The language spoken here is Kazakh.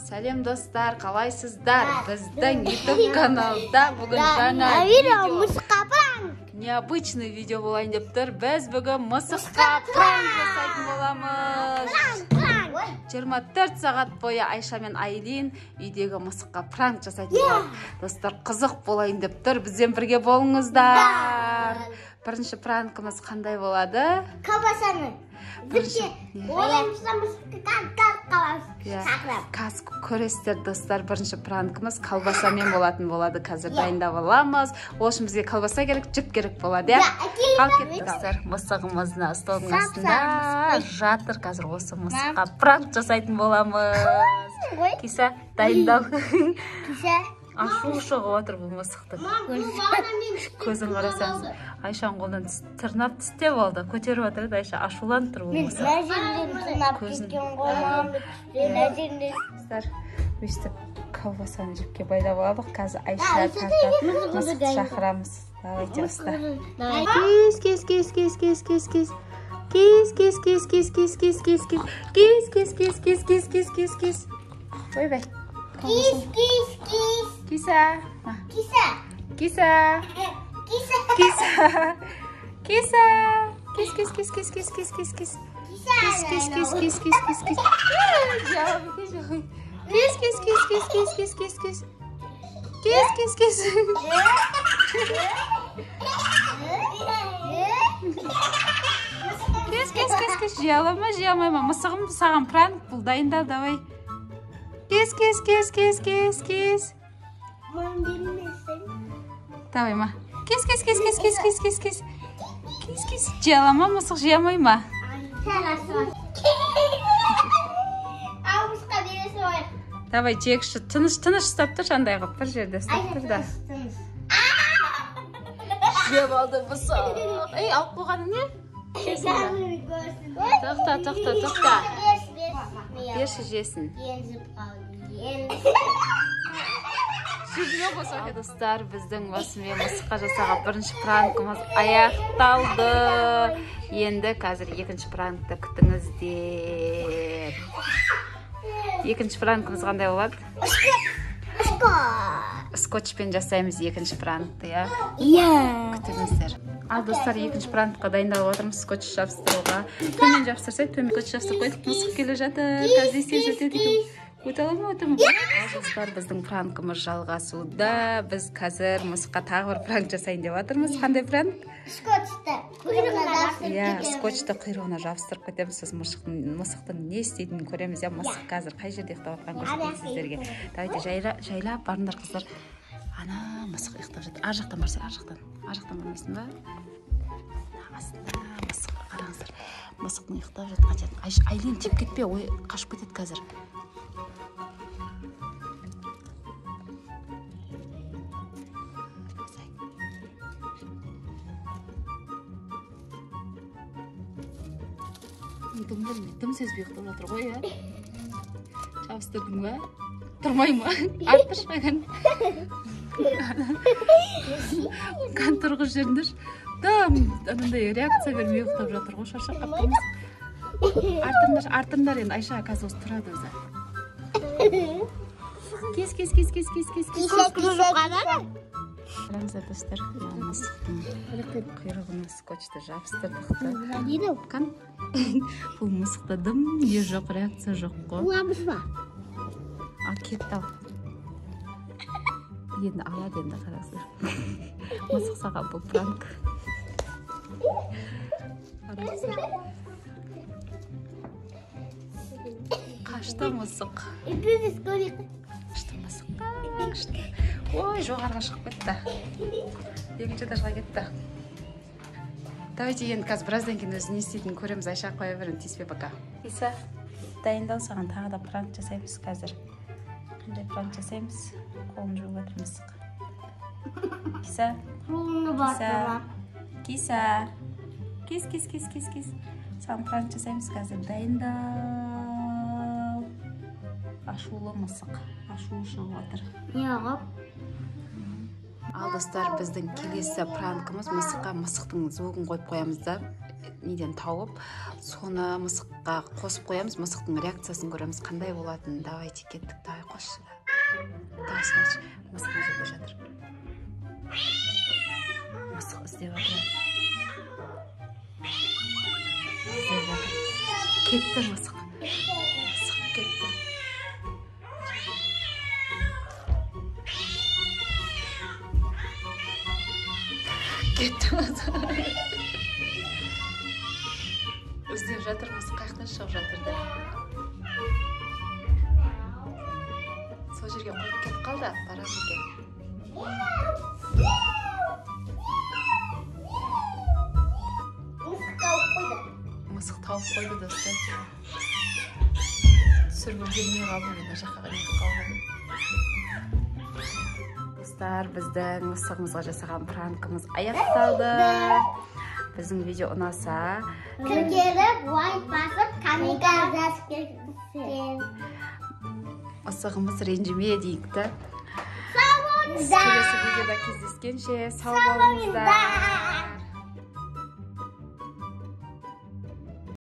Сәлем достар, қалайсыздар? Біздің YouTube каналда бүгін жаңа необычный видео болайын деп тұр. Біз бүгін мысыққа пранк жасайтын боламыз. 24 сағат бойы Айша мен Айлин үйдегі мысыққа пранк жасайтын болады. Достар, қызық болайын деп тұр. Бізбен бірге болыңыздар. Бірінші пранкымыз қандай болады? Колбасаны. Қазір көресіздер достар, бірінші пранкымыз колбасамен болатын болады. Қазір дайындап аламыз. Ол үшін бізге колбаса керек, жіп керек болады. Ал кеттік достар, мысығымызды столдың астында жатыр. Қазір осы мысыққа пранк жасайтын боламыз. Киса, дайындал. Ашу шығып отыр бұл мысықты. Көзін қарасаңыз, Айшаның қолынан тырнап тістеп алды. Көтеріп отыр, Айша ашуланып тұр бұл мысық. Өйстіп колбасаны жіпке байлап алдық. Қазір Айша тартатын мысықты шақырамыз. Давайте ұста. Кес. Ойбай. Киса. Жиялама. Мысығым саған пранк бұл, дайындал, давай. Кес. Давай, ма. Кес. Жиялама, мысық жиямай ма? Давай, жегіші, тыныш ұстап тұр, жандай қып, бір жерде ұстап тұр да. Жеп алды мысық. Ей, алып қоғаны не? Тоқта. Берші жесін. Достар, біздің осымен мысыққа жасаған бірінші пранкымыз аяқталды. Енді қазір екінші пранкты күтіңіздер. Екінші пранкымыз қандай болады? Скотчпен жасаймыз екінші пранкты, я? Күтіңіздер. Ал достар, екінші пранкқа дайындалып отырмыз скотч жабыстыруға. Төмен жабыстырсай, төмен скотч жабыстырып қойдық. Мысық келе жатыр. Қазір істеп жатыр екен. Өте аламын. Достар, біздің пранкымыз жалғасуда. Біз қазір мысыққа тағы бір пранк жасайын деп жатырмыз. Қандай пранк? Скотчты құйрығына жабыстырып кетеміз. Сіз мысықтың не істейтінін көреміз. Мысық қазір қай жерде ұйықтап жатқанын көрсетейін сіздерге. Давайте жайлап барыңдар қыздар. Ана мысық ұйықтап жатыр. Ар жақтан барса, ар жақтан бармайсың ба? Астында мысық, қараңыздар. Мысықтың ұйықтап жатқан жерін. Айлин теп кетпе, ой, қашып кетеді қазір. Дым сезбей ұйықтап жатыр ғой, жабыстырдың ба? Тұрмай ма? Арттыр шайған. Қан тұрғыз жеріндір. Анандай реакция бермей ұйықтап жатыр ғой, шаршап қаптыңыз. Артыңдар енді, Айша қазір осы тұрады өзі. Кес. Қараңыздар достар, мысықтың құйрығына скотчты жабыстырдық. Қан? Бұл мысықта дым не жоқ, реакция жоқ қой. Ал кетті ал. Енді алады енді қараңыздар. Мысық саған бұл пранк. Қашты мысық. Қашты. Ой, жоғарға шығып кетті. Екінші этажға кетті. Давайте енді қазір біраздан кейін өзі не істейтінін көреміз. Айша қоя берін, тиіспе пока. Иса, дайындал, саған тағы да пранк жасаймыз қазір. Қандай пранк жасаймыз? Қолын жуып отыр мысық. Киса. Кес. Саған пранк жасаймыз қазір. Дайындал. Ашулы мысық. Ашулы шығып отыр. Неғып? Ал достар, біздің келесі пранкымыз мысыққа мысықтың звугын қойып қоямыз да. неден тауып, соны мысыққа қосып қоямыз, мысықтың реакциясын көреміз, қандай болатынын. Давайте кеттік, давай қосшы. Давай смотри, мысық мына жерде жатыр. Мысық іздеп жатыр. Кетті мысық. Мысық кетті. Кетті мысық. Іздеп жатыр мысық, қаяқтан шығып жатыр да. Сол жерге қойып кетіп қалды, барады екен. Мысық тауып қойды достар. Түсіріп үлгермей қалдым, мына жаққа нетіп қалғанмын. Достар, біздің мысығымызға жасаған пранкымыз аяқталды. Біздің видео ұнаса, Кіргеліп, лайк басып, комментарий жазып кетсін. мысығымыз ренжіме дейікті. Сау болыңыздар. Келесі видеода кездескенше сау болыңыздар.